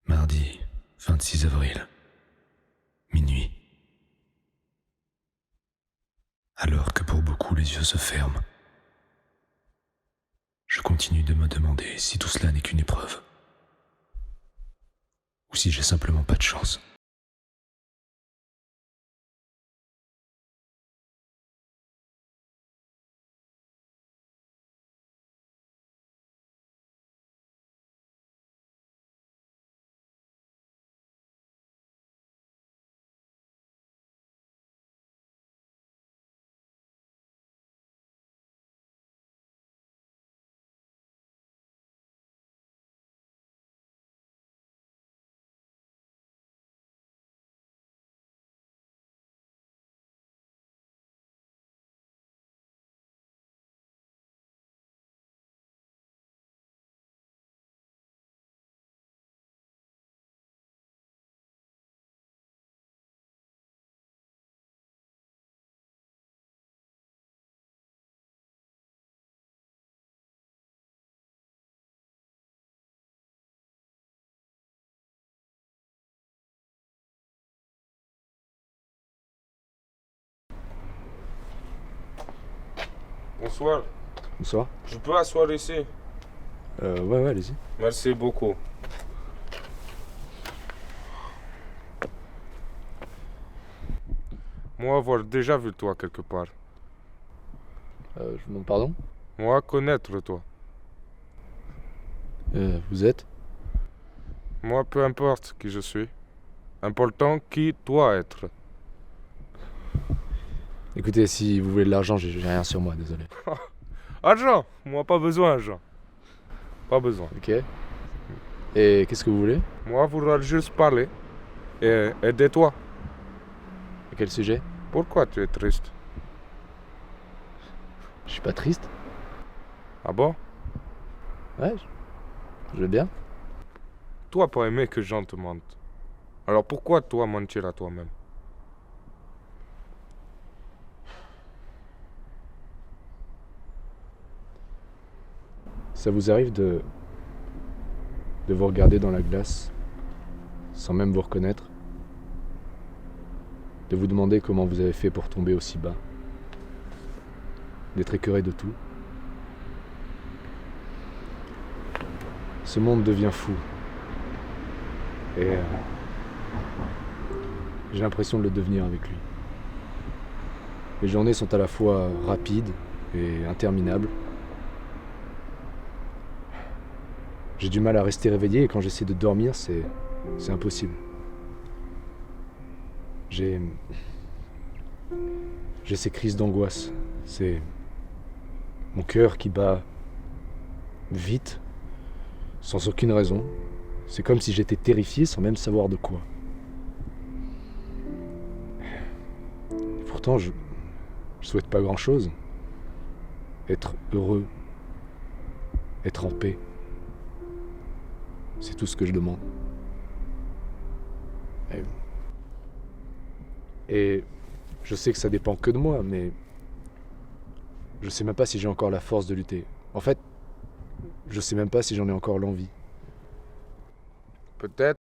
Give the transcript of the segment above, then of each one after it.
Mardi 26 avril, minuit. Alors que pour beaucoup les yeux se ferment, je continue de me demander si tout cela n'est qu'une épreuve, ou si j'ai simplement pas de chance. Bonsoir. Bonsoir. Je peux asseoir ici? Ouais, allez-y. Merci beaucoup. Moi, avoir déjà vu toi quelque part. Je vous demande pardon. Moi, connaître toi. Vous êtes Moi, peu importe qui je suis. Important qui toi être. Écoutez, si vous voulez de l'argent, j'ai rien sur moi, désolé. Argent. Moi, pas besoin d'argent. Pas besoin. Ok. Et qu'est-ce que vous voulez? Moi, vouloir juste parler. Et aider toi. À quel sujet? Pourquoi tu es triste? Je suis pas triste. Ah bon? Ouais, je vais bien. Toi, pas aimer que gens te mentent. Alors pourquoi toi mentir à toi-même? Ça vous arrive de vous regarder dans la glace, sans même vous reconnaître, de vous demander comment vous avez fait pour tomber aussi bas, d'être écœuré de tout. Ce monde devient fou. Et j'ai l'impression de le devenir avec lui. Les journées sont à la fois rapides et interminables. J'ai du mal à rester réveillé et quand j'essaie de dormir, c'est impossible. J'ai ces crises d'angoisse. C'est mon cœur qui bat vite, sans aucune raison. C'est comme si j'étais terrifié sans même savoir de quoi. Et pourtant, je souhaite pas grand-chose. Être heureux, être en paix. C'est tout ce que je demande. Et je sais que ça dépend que de moi, mais je sais même pas si j'ai encore la force de lutter. En fait, je sais même pas si j'en ai encore l'envie. Peut-être.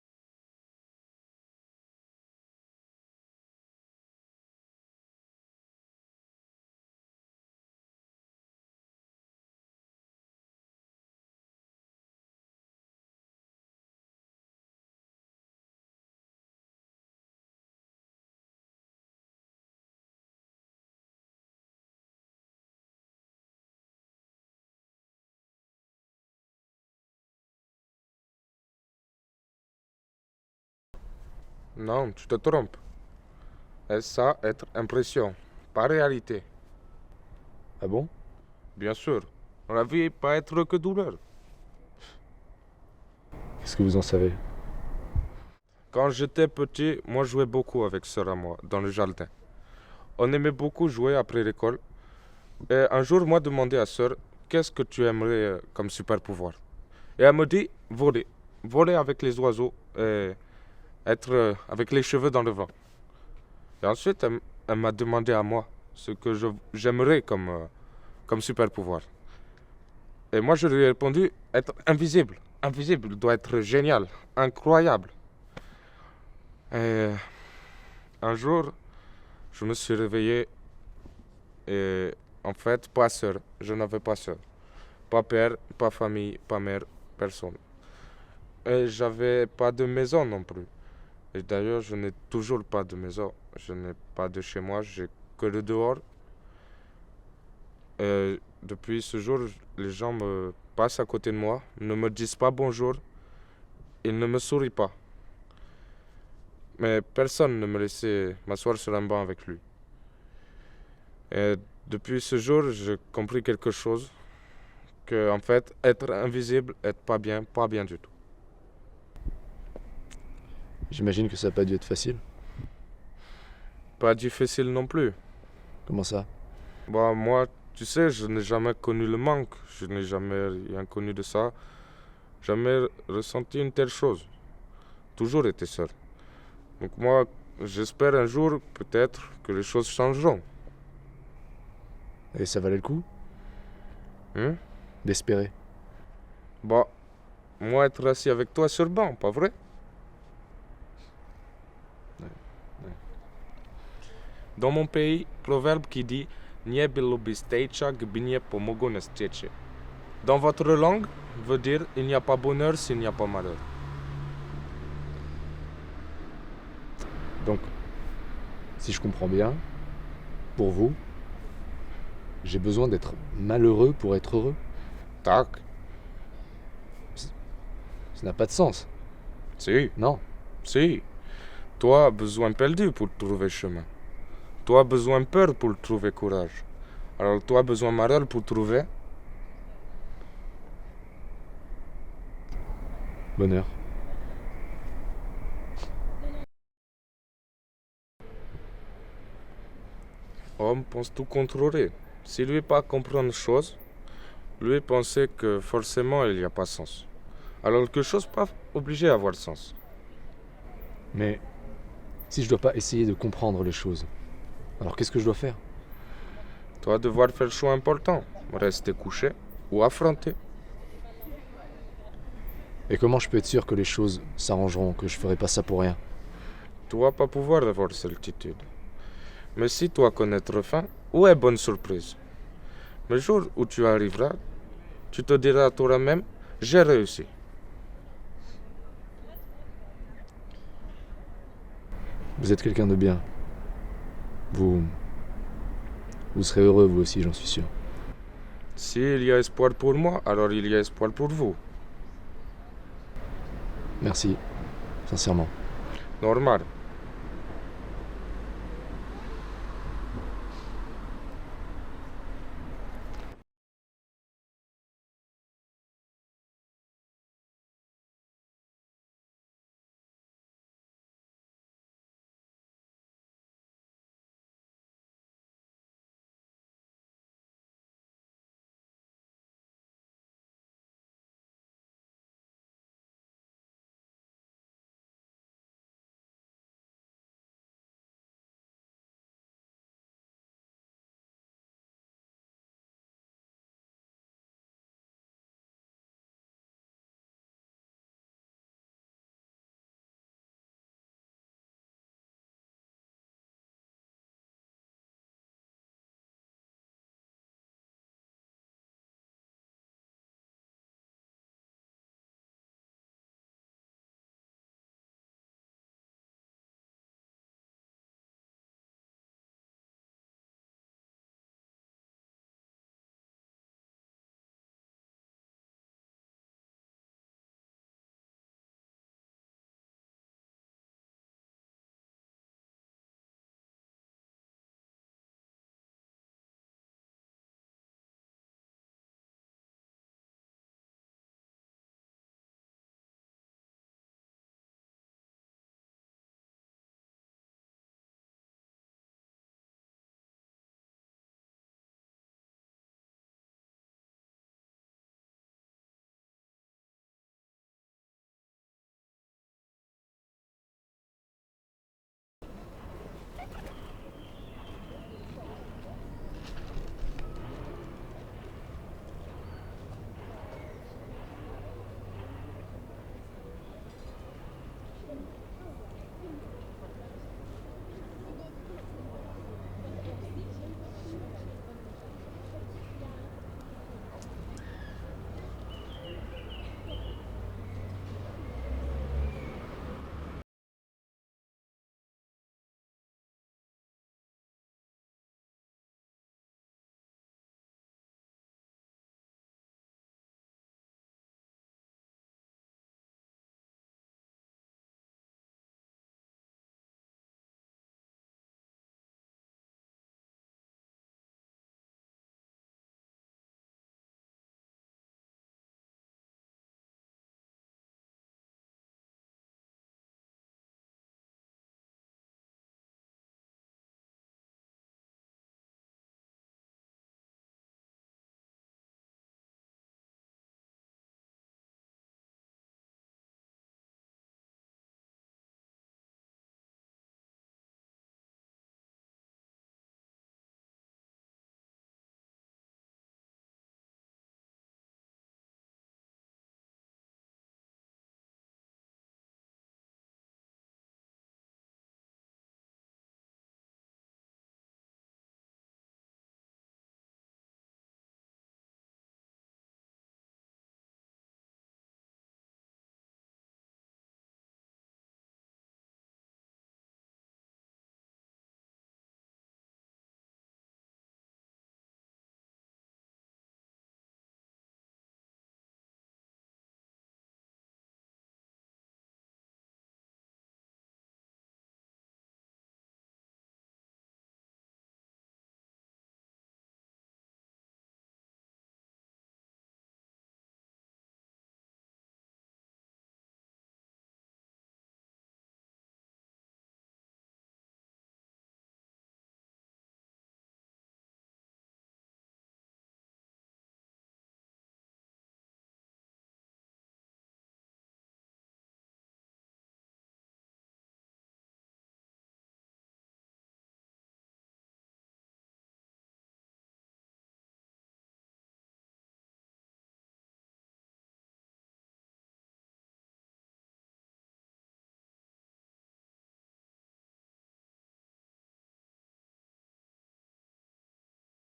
Non, tu te trompes. Et ça, être impression, pas réalité. Ah bon? Bien sûr. La vie pas être que douleur. Qu'est-ce que vous en savez? Quand j'étais petit, moi je jouais beaucoup avec sœur à moi, dans le jardin. On aimait beaucoup jouer après l'école. Et un jour, moi demandais à sœur, qu'est-ce que tu aimerais comme super pouvoir? Et elle me dit, voler. Voler avec les oiseaux et être avec les cheveux dans le vent. Et ensuite, elle m'a demandé à moi ce que j'aimerais comme super pouvoir. Et moi, je lui ai répondu, être invisible. invisible doit être génial, incroyable. Et un jour, je me suis réveillé et en fait, pas seul. Je n'avais pas seul. Pas père, pas famille, pas mère, personne. Et j'avais pas de maison non plus. Et d'ailleurs, je n'ai toujours pas de maison. Je n'ai pas de chez moi, j'ai que le dehors. Et depuis ce jour, les gens me passent à côté de moi, ne me disent pas bonjour, ils ne me sourient pas. Mais personne ne me laissait m'asseoir sur un banc avec lui. Et depuis ce jour, j'ai compris quelque chose, que en fait, être invisible, être pas bien du tout. J'imagine que ça n'a pas dû être facile. Pas difficile non plus. Comment ça? Bah, moi, tu sais, je n'ai jamais connu le manque, je n'ai jamais rien connu de ça, jamais ressenti une telle chose. Toujours été seul. Donc moi, j'espère un jour, peut-être, que les choses changeront. Et ça valait le coup Hein? d'espérer? Bah, moi, être assis avec toi sur le banc, pas vrai? Ouais. Dans mon pays, proverbe qui dit Nie bilo bistecha gbinje pomogo na steče. Dans votre langue, veut dire il n'y a pas bonheur s'il n'y a pas malheur. Donc, si je comprends bien, pour vous, j'ai besoin d'être malheureux pour être heureux? Tac, Ça n'a pas de sens, si, non? si. Toi, besoin perdu pour trouver chemin. Toi, besoin peur pour trouver courage. Alors toi, besoin malheur pour trouver Bonheur. Homme pense tout contrôler. S'il lui pas comprendre une chose, lui penser que forcément il n'y a pas sens. Alors que chose pas obligée d'avoir sens. Mais si je dois pas essayer de comprendre les choses, alors qu'est-ce que je dois faire? Toi, devoir faire choix important. Rester couché ou affronter. Et comment je peux être sûr que les choses s'arrangeront, que je ferai pas ça pour rien? Toi, pas pouvoir avoir certitude. Mais si toi connaître fin, où est bonne surprise? Le jour où tu arriveras, tu te diras à toi-même, j'ai réussi. Vous êtes quelqu'un de bien. Vous serez heureux vous aussi, j'en suis sûr. S'il y a espoir pour moi, alors il y a espoir pour vous. Merci, sincèrement. Normal.